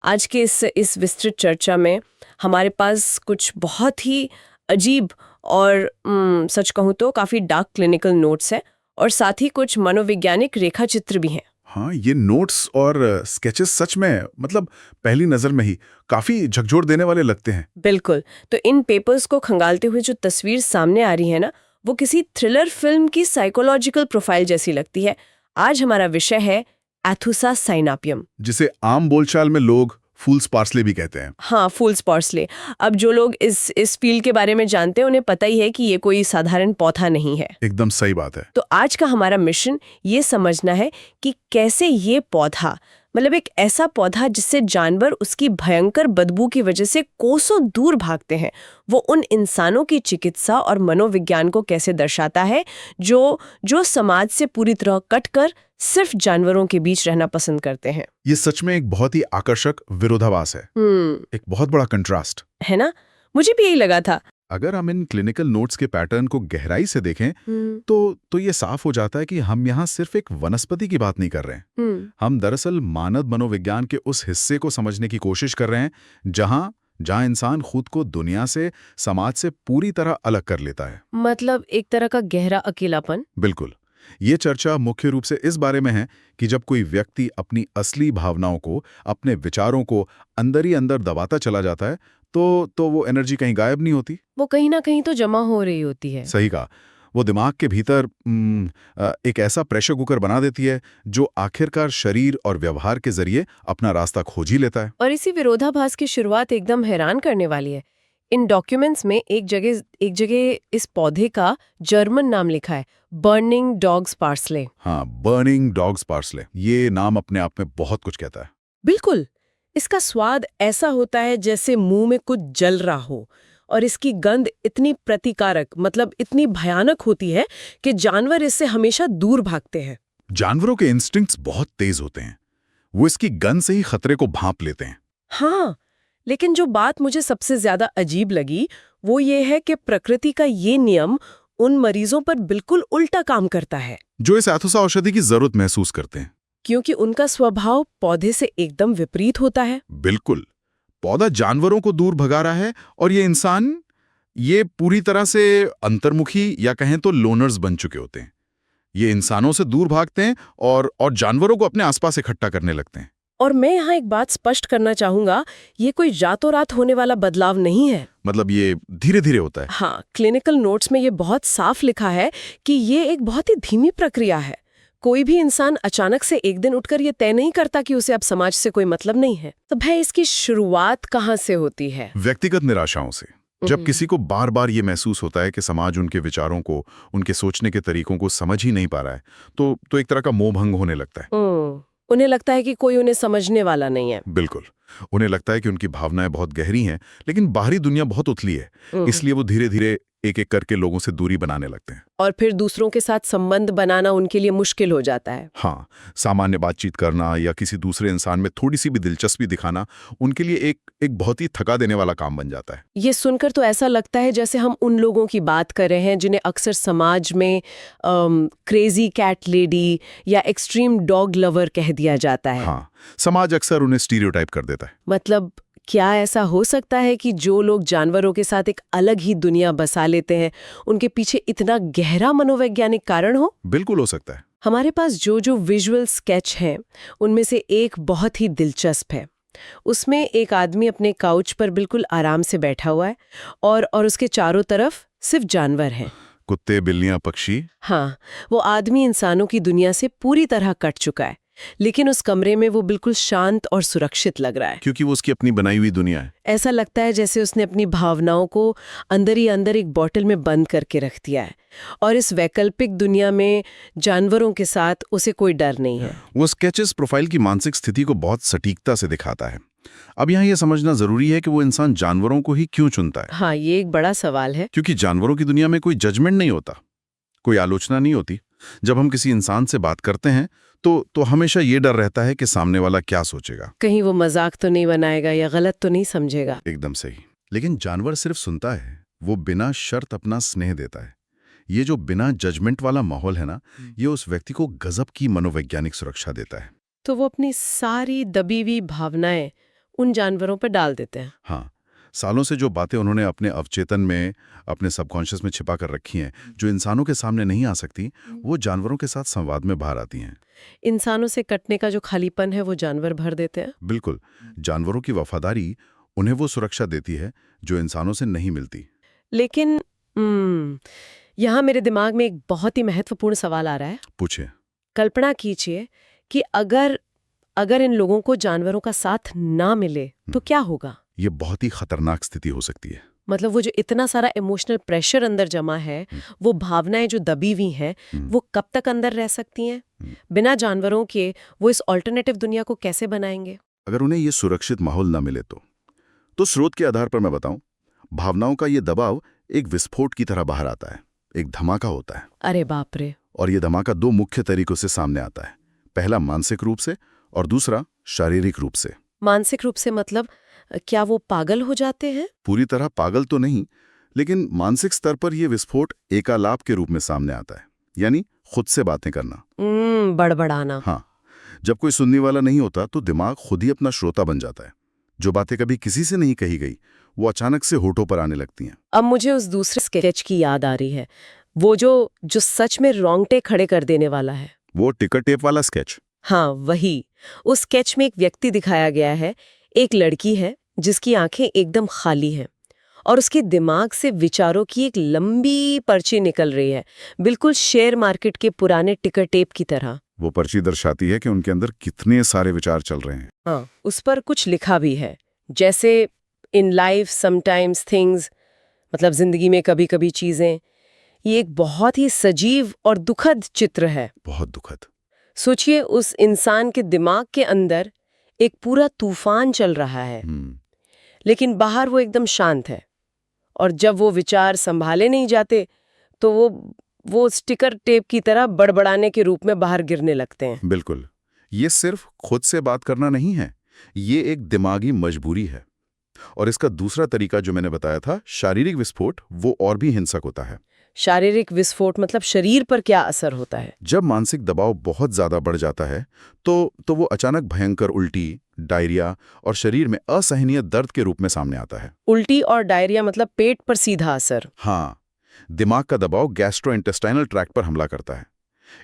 आज के इस विस्तृत चर्चा में हमारे पास कुछ बहुत ही अजीब और सच कहूँ तो काफ़ी डार्क क्लिनिकल नोट्स हैं और साथ ही कुछ मनोवैज्ञानिक रेखा चित्र भी हैं। हाँ, ये नोट्स और स्केचेस सच में मतलब पहली नज़र में ही काफ़ी झकझोर देने वाले लगते हैं। बिल्कुल। तो इन पेपर्स को खंगालते हुए जो तस्वीर सामने आ रही है ना, वो किसी थ्रिलर फिल्म की साइकोलॉजिकल प्रोफाइल जैसी लगती है। आज हमारा विषय है एथुसा साइनापियम। जिसे आम बोलचाल में लोग फूल्स पार्सले भी कहते हैं। हाँ, फूल्स पार्सले। अब जो लोग इस फील्ड के बारे में जानते हैं उन्हें पता ही है कि ये कोई साधारण पौधा नहीं है। एकदम सही बात है। तो आज का हमारा मिशन ये समझना है कि कैसे ये पौधा, मतलब एक ऐसा पौधा जिससे जानवर उसकी भयंकर बदबू की वजह से कोसों दूर भागते हैं, वो उन इंसानों की चिकित्सा और मनोविज्ञान को कैसे दर्शाता है जो समाज से पूरी तरह कटकर सिर्फ जानवरों के बीच रहना पसंद करते हैं। ये सच में एक बहुत ही आकर्षक विरोधाभास है। एक बहुत बड़ा कंट्रास्ट है ना? मुझे भी यही लगा था। अगर हम इन क्लिनिकल नोट्स के पैटर्न को गहराई से देखें तो ये साफ हो जाता है कि हम यहाँ सिर्फ एक वनस्पति की बात नहीं कर रहे हैं। हम दरअसल मानव मनोविज्ञान के उस हिस्से को समझने की कोशिश कर रहे हैं जहाँ इंसान खुद को दुनिया से, समाज से पूरी तरह अलग कर लेता है। मतलब एक तरह का गहरा अकेलापन। बिल्कुल। ये चर्चा मुख्य रूप से इस बारे में है कि जब कोई व्यक्ति अपनी असली भावनाओं को, अपने विचारों को अंदर ही अंदर दबाता चला जाता है तो वो एनर्जी कहीं गायब नहीं होती, वो कहीं ना कहीं तो जमा हो रही होती है। सही कहा। वो दिमाग के भीतर एक ऐसा प्रेशर कुकर बना देती है जो आखिरकार शरीर और व्यवहार के जरिए अपना रास्ता खोज ही लेता है। और इसी विरोधाभास की शुरुआत एकदम हैरान करने वाली है। इन डॉक्यूमेंट्स में एक जगह इस पौधे का जर्मन नाम लिखा है, बर्निंग डॉग्स पार्सले। हाँ, बर्निंग डॉग्स पार्सले, ये नाम अपने आप में बहुत कुछ कहता है। बिल्कुल। इसका स्वाद ऐसा होता है जैसे मुंह में कुछ जल रहा हो, और इसकी गंध इतनी प्रतिकारक, मतलब इतनी भयानक होती है कि जानवर इससे हमेशा दूर भागते हैं। जानवरों के इंस्टिंक्ट्स बहुत तेज होते हैं, वो इसकी गंध से ही खतरे को भांप लेते हैं। हाँ, लेकिन जो बात मुझे सबसे ज्यादा अजीब लगी वो ये है कि प्रकृति का ये नियम उन मरीजों पर बिल्कुल उल्टा काम करता है जो इस एथुसा औषधि की जरूरत महसूस करते हैं, क्योंकि उनका स्वभाव पौधे से एकदम विपरीत होता है। बिल्कुल। पौधा जानवरों को दूर भगा रहा है और ये इंसान, ये पूरी तरह से अंतर्मुखी या कहें तो लोनर्स बन चुके होते हैं। ये इंसानों से दूर भागते हैं और जानवरों को अपने आसपास इकट्ठा करने लगते हैं। और मैं यहाँ एक बात स्पष्ट करना चाहूंगा, ये कोई रातों रात होने वाला बदलाव नहीं है। मतलब ये धीरे धीरे होता है। हाँ, क्लिनिकल नोट्स में ये बहुत साफ लिखा है कि ये एक बहुत ही धीमी प्रक्रिया है। कोई भी इंसान अचानक से एक दिन उठकर ये तय नहीं करता कि उसे अब समाज से कोई मतलब नहीं है। तो भाई, इसकी शुरुआत कहाँ से होती है? व्यक्तिगत निराशाओं से। जब किसी को बार बार ये महसूस होता है कि समाज उनके विचारों को, उनके सोचने के तरीकों को समझ ही नहीं पा रहा है, तो एक तरह का मोह भंग होने लगता है। उन्हें लगता है कि कोई उन्हें समझने वाला नहीं है। बिल्कुल। उन्हें लगता है कि उनकी भावनाएं बहुत गहरी हैं, लेकिन बाहरी दुनिया बहुत उथली है। इसलिए वो धीरे धीरे एक एक करके लोगों से दूरी बनाने लगते हैं। और फिर दूसरों के साथ संबंध बनाना उनके लिए मुश्किल हो जाता है। हाँ, सामान्य बातचीत करना या किसी दूसरे इंसान में थोड़ी सी भी दिलचस्पी दिखाना उनके लिए एक बहुत ही थका देने वाला काम बन जाता है। ये सुनकर तो ऐसा लगता है जैसे हम उन लोगों की बात कर रहे हैं जिन्हें अक्सर समाज में क्रेजी कैट लेडी या एक्सट्रीम डॉग लवर कह दिया जाता है। हाँ, समाज अक्सर उन्हें स्टीरियोटाइप कर देता है। मतलब क्या ऐसा हो सकता है कि जो लोग जानवरों के साथ एक अलग ही दुनिया बसा लेते हैं, उनके पीछे इतना गहरा मनोवैज्ञानिक कारण हो? बिल्कुल हो सकता है। हमारे पास जो विजुअल स्केच हैं, उनमें से एक बहुत ही दिलचस्प है। उसमें एक आदमी अपने काउच पर बिल्कुल आराम से बैठा हुआ है और उसके चारों तरफ सिर्फ जानवर हैं। कुत्ते, बिल्लियां, पक्षी। हाँ, वो आदमी इंसानों की दुनिया से पूरी तरह कट चुका है, लेकिन उस कमरे में वो बिल्कुल शांत और सुरक्षित लग रहा है। क्योंकि वो उसकी अपनी बनाई हुई दुनिया है। ऐसा लगता है जैसे उसने अपनी भावनाओं को अंदर ही अंदर एक बॉटल में बंद करके रख दिया है, और इस वैकल्पिक दुनिया में जानवरों के साथ उसे कोई डर नहीं है। वो स्केचेस प्रोफाइल की मानसिक स्थिति को बहुत सटीकता से दिखाता है। अब यहाँ ये समझना जरूरी है कि वो इंसान जानवरों को ही क्यों चुनता है। हाँ, ये एक बड़ा सवाल है। क्योंकि जानवरों की दुनिया में कोई जजमेंट नहीं होता, कोई आलोचना नहीं होती। जब हम किसी इंसान से बात करते हैं तो हमेशा ये डर रहता है कि सामने वाला क्या सोचेगा, कहीं वो मजाक तो नहीं बनाएगा या गलत तो नहीं समझेगा। एकदम सही। लेकिन जानवर सिर्फ सुनता है, वो बिना शर्त अपना स्नेह देता है। ये जो बिना जजमेंट वाला माहौल है ना, ये उस व्यक्ति को गजब की मनोवैज्ञानिक सुरक्षा देता है। तो वो अपनी सारी दबी हुई भावनाएं उन जानवरों पर डाल देते हैं। हाँ, सालों से जो बातें उन्होंने अपने अवचेतन में, अपने सबकॉन्शियस में छिपा कर रखी हैं, जो इंसानों के सामने नहीं आ सकती, वो जानवरों के साथ संवाद में बाहर आती हैं। इंसानों से कटने का जो खालीपन है वो जानवर भर देते हैं। बिल्कुल, जानवरों की वफादारी उन्हें वो सुरक्षा देती है जो इंसानों से नहीं मिलती। लेकिन यहाँ मेरे दिमाग में एक बहुत ही महत्वपूर्ण सवाल आ रहा है। पूछिए। कल्पना कीजिए कि अगर इन लोगों को जानवरों का साथ ना मिले तो क्या होगा? ये बहुत ही खतरनाक स्थिति हो सकती है। मतलब वो जो इतना सारा इमोशनल प्रेशर अंदर जमा है, वो भावनाएं जो दबी हुई हैं, वो कब तक अंदर रह सकती हैं? बिना जानवरों के वो इस ऑल्टरनेटिव दुनिया को कैसे बनाएंगे? अगर उन्हें ये सुरक्षित माहौल ना मिले तो स्रोत के आधार पर मैं बताऊं, भावनाओं का ये दबाव एक विस्फोट की तरह बाहर आता है, एक धमाका होता है। अरे बाप रे! और ये धमाका दो मुख्य तरीकों से सामने आता है। पहला मानसिक रूप से और दूसरा शारीरिक रूप से। मानसिक रूप से मतलब क्या वो पागल हो जाते हैं? पूरी तरह पागल तो नहीं, लेकिन मानसिक स्तर पर यह विस्फोट एकालाप के रूप में सामने आता है, यानी खुद से बातें करना, बड़बड़ाना। हाँ, जब कोई सुनने वाला नहीं होता तो दिमाग खुद ही अपना श्रोता बन जाता है। जो बातें कभी किसी से नहीं कही गई वो अचानक से होठों पर आने लगती हैं। अब मुझे उस दूसरे स्केच की याद आ रही है, वो जो सच में रोंगटे खड़े कर देने वाला है। वो टिकर टेप वाला स्केच? हाँ, वही। उस स्केच में एक व्यक्ति दिखाया गया है, एक लड़की है जिसकी आंखें एकदम खाली हैं और उसके दिमाग से विचारों की एक लंबी पर्ची निकल रही है, बिल्कुल शेयर मार्केट के पुराने टिकर टेप की तरह। वो पर्ची दर्शाती है कि उनके अंदर कितने सारे विचार चल रहे हैं। हाँ, उस पर कुछ लिखा भी है, जैसे इन लाइफ समटाइम्स थिंग्स, मतलब जिंदगी में कभी कभी चीजें। ये एक बहुत ही सजीव और दुखद चित्र है। बहुत दुखद। सोचिए, उस इंसान के दिमाग के अंदर एक पूरा तूफान चल रहा है, लेकिन बाहर वो एकदम शांत है, और जब वो विचार संभाले नहीं जाते तो वो स्टिकर टेप की तरह बड़बड़ाने के रूप में बाहर गिरने लगते हैं। बिल्कुल, ये सिर्फ खुद से बात करना नहीं है, ये एक दिमागी मजबूरी है। और इसका दूसरा तरीका जो मैंने बताया था, शारीरिक विस्फोट, वो और भी हिंसक होता है। शारीरिक विस्फोट मतलब शरीर पर क्या असर होता है? जब मानसिक दबाव बहुत ज्यादा बढ़ जाता है तो वो अचानक भयंकर उल्टी, डायरिया और शरीर में असहनीय दर्द के रूप में सामने आता है। उल्टी और डायरिया मतलब पेट पर सीधा असर? हाँ, दिमाग का दबाव गैस्ट्रोइंटेस्टाइनल ट्रैक्ट पर हमला करता है।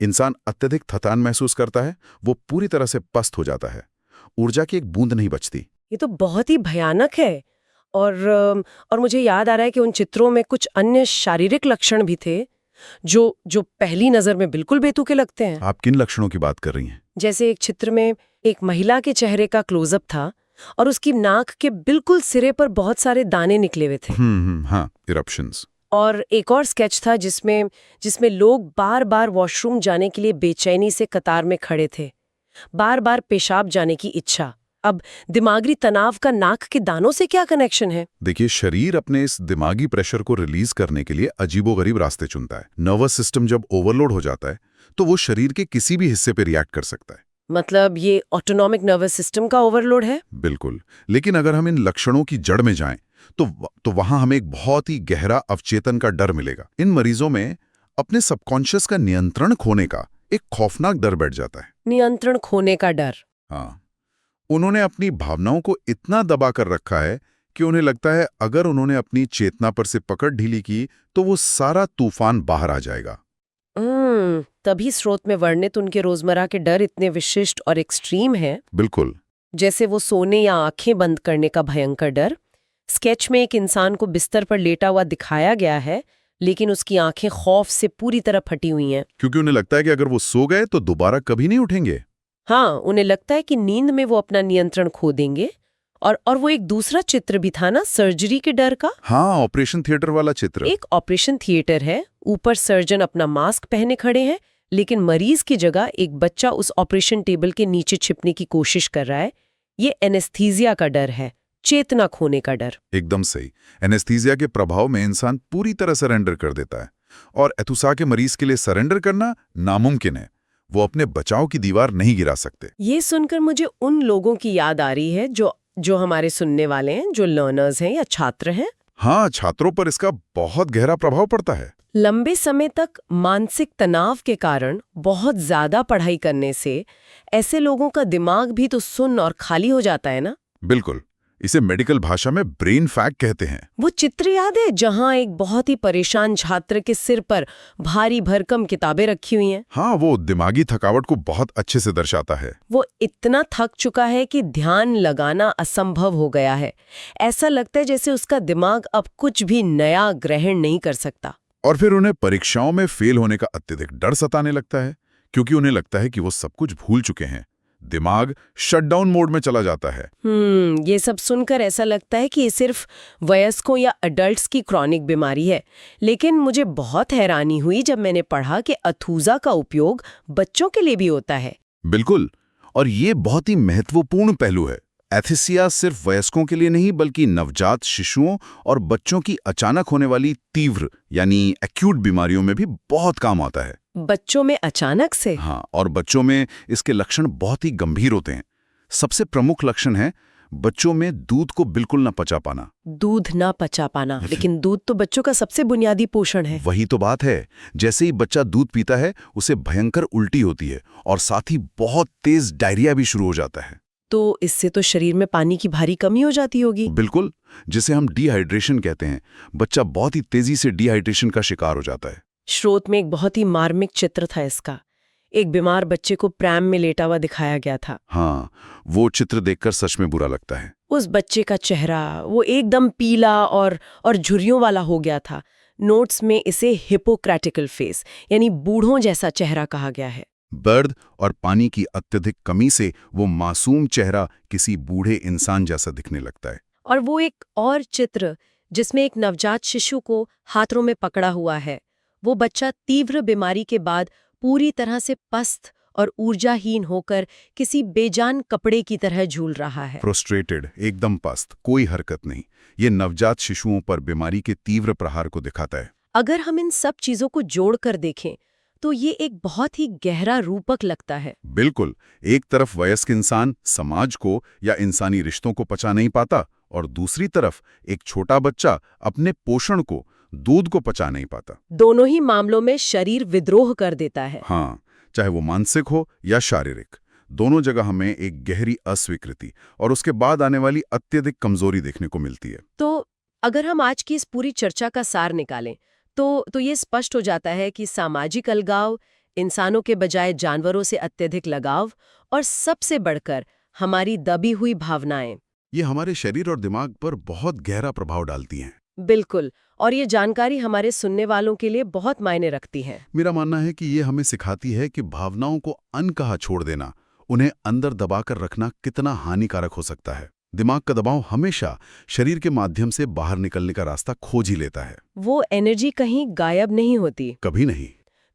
इंसान अत्यधिक थकान महसूस करता है, वो पूरी तरह से पस्त हो जाता है, ऊर्जा की एक बूंद नहीं बचती। ये तो बहुत ही भयानक है। और मुझे याद आ रहा है कि उन चित्रों में कुछ अन्य शारीरिक लक्षण भी थे जो पहली नजर में बिल्कुल बेतुके लगते हैं। आप किन लक्षणों की बात कर रही हैं? जैसे एक चित्र में एक महिला के चेहरे का क्लोजअप था और उसकी नाक के बिल्कुल सिरे पर बहुत सारे दाने निकले हुए थे। हाँ, इरप्शंस। और एक और स्केच था जिसमें लोग बार बार वॉशरूम जाने के लिए बेचैनी से कतार में खड़े थे, बार बार पेशाब जाने की इच्छा। अब दिमागी तनाव का नाक के दानों से क्या कनेक्शन है? देखिए, शरीर अपने इस दिमागी प्रेशर को रिलीज करने के लिए अजीबोगरीब रास्ते चुनता है। नर्वस सिस्टम जब ओवरलोड हो जाता है तो वो शरीर के किसी भी हिस्से पर रिएक्ट कर सकता है। मतलब ये ऑटोनॉमिक नर्वस सिस्टम का ओवरलोड है? बिल्कुल। लेकिन अगर हम इन लक्षणों की जड़ में जाएं तो वहां हमें एक बहुत ही गहरा अवचेतन का डर मिलेगा। इन मरीजों में अपने सबकॉन्शियस का नियंत्रण खोने का एक खौफनाक डर बैठ जाता है। नियंत्रण खोने का डर? हाँ, उन्होंने अपनी भावनाओं को इतना दबा कर रखा है कि उन्हें लगता है अगर उन्होंने अपनी चेतना पर से पकड़ ढीली की तो वो सारा तूफान बाहर आ जाएगा। तभी स्रोत में वर्णित उनके रोजमर्रा के डर इतने विशिष्ट और एक्सट्रीम हैं। बिल्कुल। जैसे वो सोने या आंखें बंद करने का भयंकर डर। स्केच में एक इंसान को बिस्तर पर लेटा हुआ दिखाया गया है, लेकिन उसकी आंखें खौफ से पूरी तरह फटी हुई हैं, क्योंकि उन्हें लगता है कि अगर वो सो गए तो दोबारा कभी नहीं उठेंगे। हाँ, उन्हें लगता है कि नींद में वो अपना नियंत्रण खो देंगे। और वो एक दूसरा चित्र भी था ना, सर्जरी के डर का? हाँ, ऑपरेशन थिएटर वाला चित्र। एक ऑपरेशन थिएटर है, ऊपर सर्जन अपना मास्क पहने खड़े हैं, लेकिन मरीज की जगह एक बच्चा उस ऑपरेशन टेबल के नीचे छिपने की कोशिश कर रहा है। ये एनेस्थीसिया का डर है, चेतना खोने का डर। एकदम सही। एनेस्थीसिया के प्रभाव में इंसान पूरी तरह सरेंडर कर देता है, और एतुसा के मरीज के लिए सरेंडर करना नामुमकिन है। वो अपने बचाव की दीवार नहीं गिरा सकते। ये सुनकर मुझे उन लोगों की याद आ रही है जो हमारे सुनने वाले हैं, जो लर्नर्स हैं या छात्र हैं। हाँ, छात्रों पर इसका बहुत गहरा प्रभाव पड़ता है। लंबे समय तक मानसिक तनाव के कारण बहुत ज्यादा पढ़ाई करने से ऐसे लोगों का दिमाग भी तो सुन्न और खाली हो जाता है ना। बिल्कुल, इसे मेडिकल भाषा में ब्रेन फैग कहते हैं। वो चित्र याद है जहां एक बहुत ही परेशान छात्र के सिर पर भारी भरकम किताबें रखी हुई हैं। हाँ, वो दिमागी थकावट को बहुत अच्छे से दर्शाता है। वो इतना थक चुका है कि ध्यान लगाना असंभव हो गया है। ऐसा लगता है जैसे उसका दिमाग अब कुछ भी नया ग्रहण नहीं कर सकता। और फिर उन्हें परीक्षाओं में फेल होने का अत्यधिक डर सताने लगता है, क्योंकि उन्हें लगता है कि वो सब कुछ भूल चुके हैं। दिमाग शटडाउन मोड में चला जाता है। ये सब सुनकर ऐसा लगता है कि ये सिर्फ वयस्कों या अडल्ट्स की क्रॉनिक बीमारी है। लेकिन मुझे बहुत हैरानी हुई जब मैंने पढ़ा कि अथूजा का उपयोग बच्चों के लिए भी होता है। बिल्कुल, और ये बहुत ही महत्वपूर्ण पहलू है। एथिसिया सिर्फ वयस्कों के लिए नहीं, बल्कि नवजात शिशुओं और बच्चों की अचानक होने वाली तीव्र यानी एक्यूट बीमारियों में भी बहुत काम आता है। बच्चों में अचानक से? हाँ, और बच्चों में इसके लक्षण बहुत ही गंभीर होते हैं। सबसे प्रमुख लक्षण है बच्चों में दूध को बिल्कुल न पचा पाना। दूध ना पचा पाना? लेकिन दूध तो बच्चों का सबसे बुनियादी पोषण है। वही तो बात है। जैसे ही बच्चा दूध पीता है, उसे भयंकर उल्टी होती है और साथ ही बहुत तेज डायरिया भी शुरू हो जाता है। तो इससे तो शरीर में पानी की भारी कमी हो जाती होगी। बिल्कुल, जिसे हम डिहाइड्रेशन कहते हैं। बच्चा बहुत ही तेजी से डिहाइड्रेशन का शिकार हो जाता है। स्रोत में एक बहुत ही मार्मिक चित्र था इसका। एक बीमार बच्चे को प्रैम में लेटा हुआ दिखाया गया था। हाँ, वो चित्र देखकर सच में बुरा लगता है। उस बच्चे का चेहरा वो एकदम पीला और झुर्रियों वाला हो गया था। नोट्स में इसे हिपोक्रेटिकल फेस यानी बूढ़ों जैसा चेहरा कहा गया है। दर्द और पानी की अत्यधिक कमी से वो मासूम चेहरा किसी बूढ़े इंसान जैसा दिखने लगता है। और वो एक और चित्र जिसमें एक नवजात शिशु को हाथों में पकड़ा हुआ है। वो बच्चा तीव्र बीमारी के बाद पूरी तरह से पस्त और ऊर्जाहीन होकर किसी बेजान कपड़े की तरह झूल रहा है। फ्रस्ट्रेटेड, एकदम पस्त, कोई हरकत नहीं। ये नवजात शिशुओं पर बीमारी के तीव्र प्रहार को दिखाता है। अगर हम इन सब चीजों को जोड़कर देखें तो ये एक बहुत ही गहरा रूपक लगता है। बिल्कुल, एक तरफ वयस्क इंसान समाज को या इंसानी रिश्तों को पचा नहीं पाता, और दूसरी तरफ एक छोटा बच्चा अपने पोषण को, दूध को पचा नहीं पाता। दोनों ही मामलों में शरीर विद्रोह कर देता है। हाँ, चाहे वो मानसिक हो या शारीरिक, दोनों जगह हमें एक गहरी अस्वीकृति और उसके बाद आने वाली अत्यधिक कमजोरी देखने को मिलती है। तो अगर हम आज की इस पूरी चर्चा का सार निकालें तो ये स्पष्ट हो जाता है कि सामाजिक अलगाव, इंसानों के बजाय जानवरों से अत्यधिक लगाव और सबसे बढ़कर हमारी दबी हुई भावनाएं, ये हमारे शरीर और दिमाग पर बहुत गहरा प्रभाव डालती हैं। बिल्कुल, और ये जानकारी हमारे सुनने वालों के लिए बहुत मायने रखती है। मेरा मानना है कि ये हमें सिखाती है कि भावनाओं को अनकहा छोड़ देना, उन्हें अंदर दबाकर रखना कितना हानिकारक हो सकता है। दिमाग का दबाव हमेशा शरीर के माध्यम से बाहर निकलने का रास्ता खोज ही लेता है। वो एनर्जी कहीं गायब नहीं होती। कभी नहीं।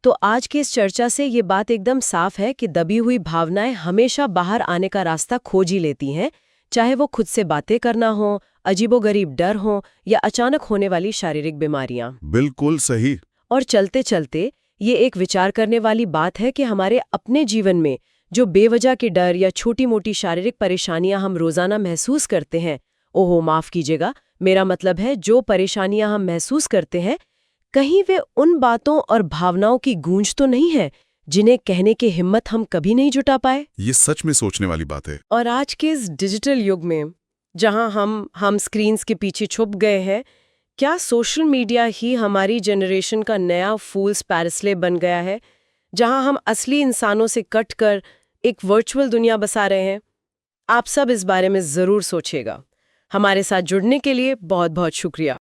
तो आज की इस चर्चा से ये बात एकदम साफ है कि दबी हुई भावनाएं हमेशा बाहर आने का रास्ता खोज ही लेती हैं, चाहे वो खुद से बातें करना हो, अजीबोगरीब डर हो या अचानक होने वाली शारीरिक बीमारियां। बिल्कुल सही। और चलते चलते ये एक विचार करने वाली बात है कि हमारे अपने जीवन में जो बेवजह के डर या छोटी मोटी शारीरिक परेशानियां हम रोजाना महसूस करते हैं, ओहो माफ कीजिएगा, मेरा मतलब है जो परेशानियां हम महसूस करते हैं, कहीं वे उन बातों और भावनाओं की गूंज तो नहीं है जिन्हें कहने की हिम्मत हम कभी नहीं जुटा पाए। ये सच में सोचने वाली बात है। और आज के इस डिजिटल युग में जहां हम स्क्रीन्स के पीछे छुप गए हैं, क्या सोशल मीडिया ही हमारी जनरेशन का नया फूल्स पैरिस्ले बन गया है, जहां हम असली इंसानों से कट कर एक वर्चुअल दुनिया बसा रहे हैं? आप सब इस बारे में जरूर सोचिएगा। हमारे साथ जुड़ने के लिए बहुत बहुत शुक्रिया।